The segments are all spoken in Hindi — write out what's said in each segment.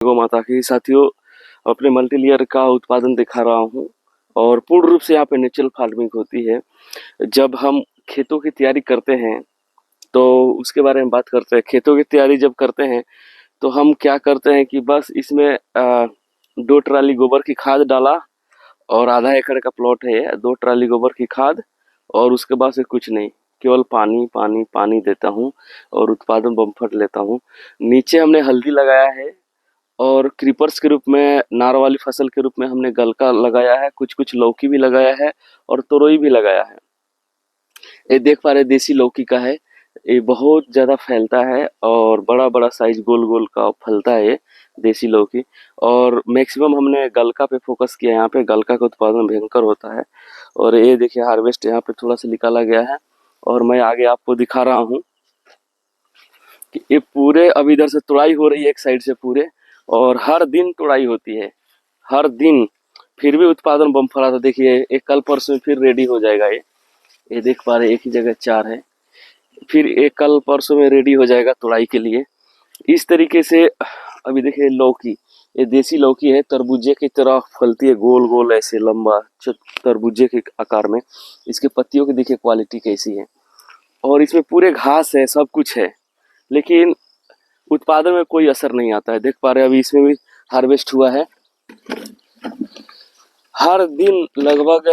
गौ माता की साथियों, अपने मल्टी लेयर का उत्पादन दिखा रहा हूँ और पूर्ण रूप से यहाँ पे नेचुरल फार्मिंग होती है। जब हम खेतों की तैयारी करते हैं तो उसके बारे में बात करते हैं। खेतों की तैयारी जब करते हैं तो हम क्या करते हैं कि बस इसमें 2 ट्राली गोबर की खाद डाला और आधा एकड़ का प्लॉट है, 2 ट्राली गोबर की खाद और उसके बाद से कुछ नहीं, केवल पानी पानी पानी देता हूँ और उत्पादन बम्फर लेता हूँ। नीचे हमने हल्दी लगाया है और क्रीपर्स के रूप में, नार वाली फसल के रूप में हमने गलका लगाया है, कुछ कुछ लौकी भी लगाया है और तोरई भी लगाया है। ये देख पा रहे देसी लौकी का है, ये बहुत ज़्यादा फैलता है और बड़ा बड़ा साइज गोल गोल का फलता है ये देसी लौकी। और मैक्सिमम हमने गलका पे फोकस किया, यहाँ पे गलका का उत्पादन भयंकर होता है। और ये देखिए हार्वेस्ट यहाँ पे थोड़ा सा निकाला गया है और मैं आगे आपको दिखा रहा हूँ कि ये पूरे अब इधर से तुड़ाई हो रही है एक साइड से पूरे, और हर दिन तुड़ाई होती है, हर दिन। फिर भी उत्पादन बम्पर आता। देखिए एक कल परसों में फिर रेडी हो जाएगा ये देख पा रहे एक ही जगह 4 है, फिर एक कल परसों में रेडी हो जाएगा तुड़ाई के लिए। इस तरीके से अभी देखिए लौकी, ये देसी लौकी है, तरबूजे की तरह फलती है, गोल गोल ऐसे लंबा तरबूजे के आकार में। इसके पत्तियों की देखिए क्वालिटी कैसी है, और इसमें पूरे घास है, सब कुछ है, लेकिन उत्पादन में कोई असर नहीं आता है। देख पा रहे हैं अभी इसमें भी हार्वेस्ट हुआ है। हर दिन लगभग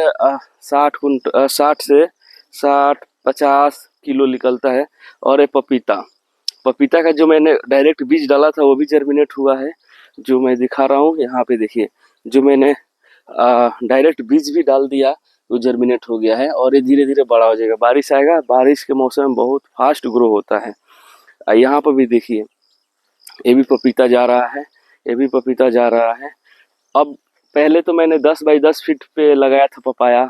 60 से 50 किलो निकलता है। और ये पपीता का जो मैंने डायरेक्ट बीज डाला था वो भी जर्मिनेट हुआ है, जो मैं दिखा रहा हूँ यहाँ पे। देखिए जो मैंने डायरेक्ट बीज भी डाल दिया वो जर्मिनेट हो गया है और ये धीरे धीरे बड़ा हो जाएगा। बारिश आएगा, बारिश के मौसम में बहुत फास्ट ग्रो होता है। यहाँ पर भी देखिए ये भी पपीता जा रहा है, ये भी पपीता जा रहा है। अब पहले तो मैंने 10 बाई 10 फीट पे लगाया था पपाया,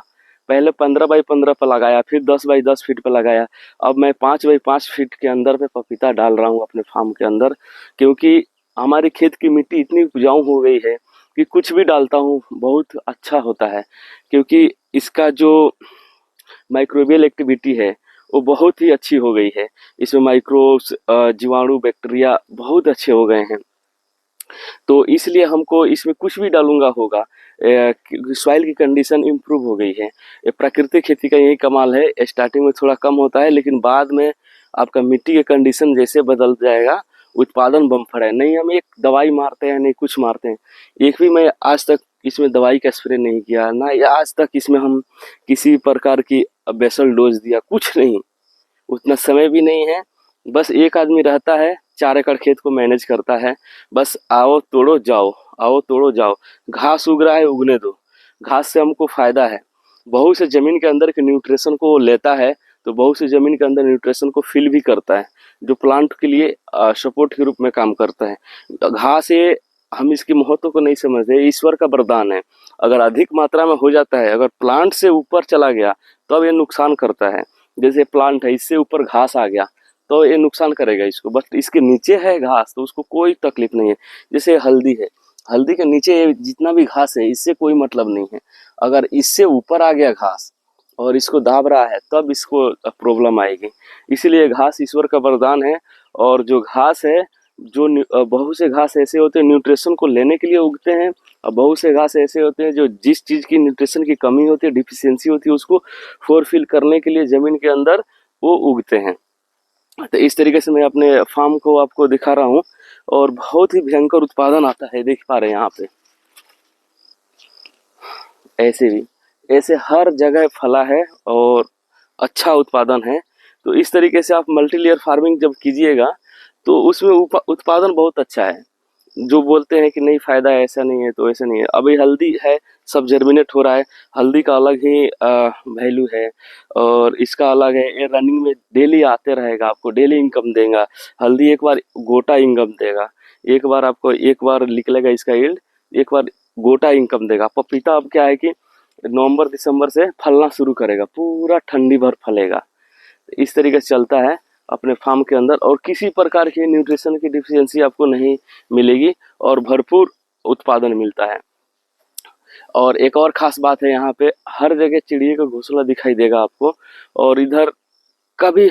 पहले 15 बाई 15 पे लगाया, फिर 10 बाई 10 फीट पे लगाया। अब मैं 5 बाई 5 फीट के अंदर पे पपीता डाल रहा हूँ अपने फार्म के अंदर, क्योंकि हमारी खेत की मिट्टी इतनी उपजाऊ हो गई है कि कुछ भी डालता हूँ बहुत अच्छा होता है, क्योंकि इसका जो माइक्रोबियल एक्टिविटी है वो बहुत ही अच्छी हो गई है। इसमें माइक्रोब्स, जीवाणु, बैक्टीरिया बहुत अच्छे हो गए हैं। तो इसलिए हमको इसमें कुछ भी डालूंगा होगा, सॉइल की कंडीशन इम्प्रूव हो गई है। ये प्राकृतिक खेती का यही कमाल है, स्टार्टिंग में थोड़ा कम होता है लेकिन बाद में आपका मिट्टी की कंडीशन जैसे बदल जाएगा उत्पादन बम्पर है। नहीं हम एक दवाई मारते हैं, नहीं कुछ मारते हैं, एक भी मैं आज तक इसमें दवाई का स्प्रे नहीं किया ना, या आज तक इसमें हम किसी प्रकार की बेसल डोज दिया, कुछ नहीं, उतना समय भी नहीं है। बस एक आदमी रहता है, 4 एकड़ खेत को मैनेज करता है, बस आओ तोड़ो जाओ, आओ तोड़ो जाओ। घास उग रहा है, उगने दो, घास से हमको फायदा है। बहुत से जमीन के अंदर के न्यूट्रिशन को लेता है, तो बहुत से जमीन के अंदर न्यूट्रिशन को फिल भी करता है, जो प्लांट के लिए सपोर्ट के रूप में काम करता है। घास ये हम इसके महत्व को नहीं समझते, ईश्वर का वरदान है। अगर अधिक मात्रा में हो जाता है, अगर प्लांट से ऊपर चला गया तो अब ये नुकसान करता है। जैसे प्लांट है, इससे ऊपर घास आ गया तो ये नुकसान करेगा इसको, बट इसके नीचे है घास तो उसको कोई तकलीफ नहीं है। जैसे हल्दी है, हल्दी के नीचे जितना भी घास है इससे कोई मतलब नहीं है। अगर इससे ऊपर आ गया घास और इसको दाब रहा है तब इसको प्रॉब्लम आएगी। इसीलिए घास ईश्वर का वरदान है। और जो घास है, बहुत से घास ऐसे होते हैं न्यूट्रिशन को लेने के लिए उगते हैं, और बहुत से घास ऐसे होते हैं जो जिस चीज़ की न्यूट्रिशन की कमी होती है, डिफिशियंसी होती है, उसको फुलफिल करने के लिए जमीन के अंदर वो उगते हैं। तो इस तरीके से मैं अपने फार्म को आपको दिखा रहा हूँ और बहुत ही भयंकर उत्पादन आता है, देख पा रहे हैं यहाँ पे। ऐसे भी ऐसे हर जगह फला है और अच्छा उत्पादन है। तो इस तरीके से आप मल्टी लेयर फार्मिंग जब कीजिएगा तो उसमें उत्पादन बहुत अच्छा है। जो बोलते हैं कि नहीं फायदा है, ऐसा नहीं है, तो ऐसा नहीं है। अभी हल्दी है, सब जर्मिनेट हो रहा है, हल्दी का अलग ही वैल्यू है और इसका अलग है। ये रनिंग में डेली आते रहेगा, आपको डेली इनकम देगा। हल्दी एक बार गोटा इनकम देगा, एक बार आपको एक बार निकलेगा इसका यील्ड, एक बार गोटा इनकम देगा। पपीता अब क्या है कि नवंबर दिसंबर से फलना शुरू करेगा, पूरा ठंडी भर फलेगा। इस तरीके से चलता है अपने फार्म के अंदर, और किसी प्रकार की न्यूट्रिशन की डिफिशियंसी आपको नहीं मिलेगी और भरपूर उत्पादन मिलता है। और एक और खास बात है, यहाँ पे हर जगह चिड़िया का घोंसला दिखाई देगा आपको, और इधर कभी